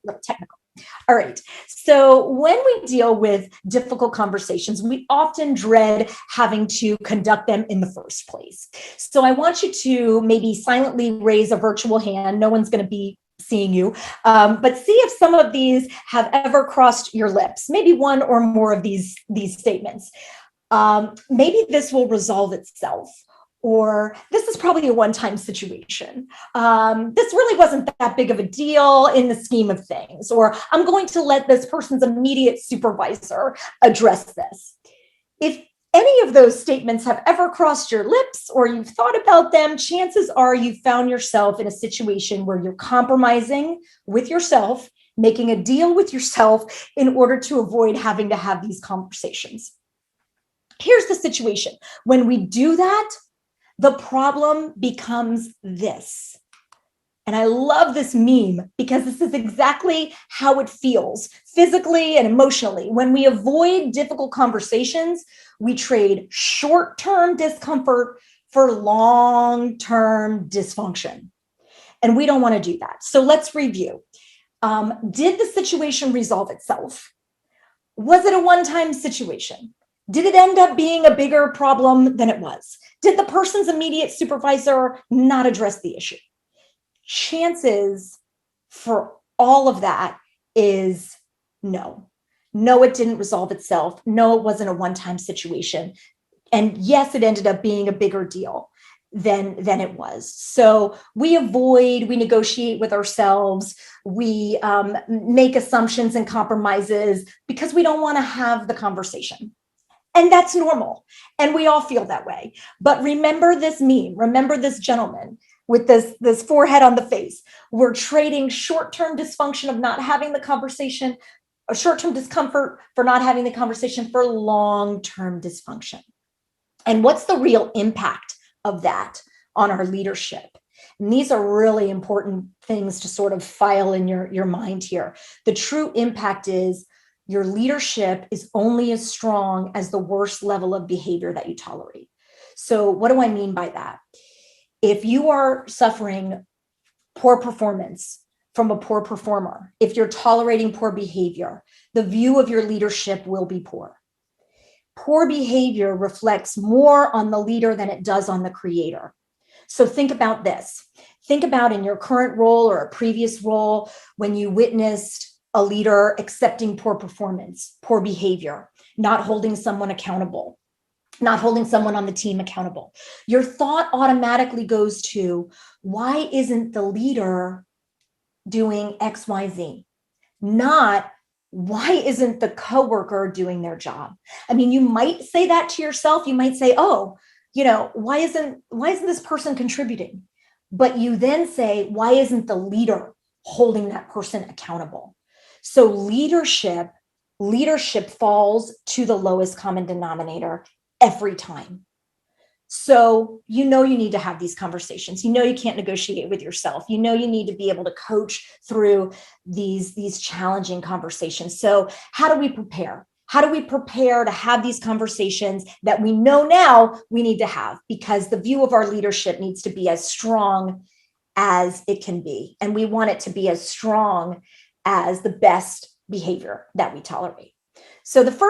little technical. All right. So when we deal with difficult conversations, we often dread having to conduct them in the first place. So I want you to maybe silently raise a virtual hand. No one's going to be seeing you, but see if some of these have ever crossed your lips. Maybe one or more of these statements. Maybe this will resolve itself. Or this is probably a one-time situation. This really wasn't that big of a deal in the scheme of things. Or I'm going to let this person's immediate supervisor address this. If any of those statements have ever crossed your lips or you've thought about them, chances are you've found yourself in a situation where you're compromising with yourself, making a deal with yourself in order to avoid having to have these conversations. Here's the situation. When we do that, the problem becomes this. And I love this meme because this is exactly how it feels physically and emotionally. When we avoid difficult conversations, we trade short-term discomfort for long-term dysfunction. And we don't want to do that. So let's review. Did the situation resolve itself? Was it a one-time situation? Did it end up being a bigger problem than it was? Did the person's immediate supervisor not address the issue? Chances for all of that is no. No, it didn't resolve itself. No, it wasn't a one-time situation. And yes, it ended up being a bigger deal than it was. So we avoid, we negotiate with ourselves, we make assumptions and compromises because we don't want to have the conversation. And that's normal. And we all feel that way. But remember this meme, remember this gentleman with this forehead on the face. We're trading short-term dysfunction of not having the conversation, or short-term discomfort for not having the conversation for long-term dysfunction. And what's the real impact of that on our leadership? And these are really important things to sort of file in your mind here. The true impact is your leadership is only as strong as the worst level of behavior that you tolerate. So what do I mean by that? If you are suffering poor performance from a poor performer, if you're tolerating poor behavior, the view of your leadership will be poor. Poor behavior reflects more on the leader than it does on the creator. So think about this. Think about in your current role or a previous role when you witnessed a leader accepting poor performance, poor behavior, not holding someone accountable, not holding someone on the team accountable. Your thought automatically goes to, why isn't the leader doing X, Y, Z? Not, why isn't the coworker doing their job? I mean, you might say that to yourself. You might say, oh, why isn't this person contributing? But you then say, why isn't the leader holding that person accountable? So leadership falls to the lowest common denominator every time. So you need to have these conversations. You can't negotiate with yourself. You need to be able to coach through these challenging conversations. So how do we prepare? How do we prepare to have these conversations that we know now we need to have? Because the view of our leadership needs to be as strong as it can be. And we want it to be as strong as the best behavior that we tolerate. So the first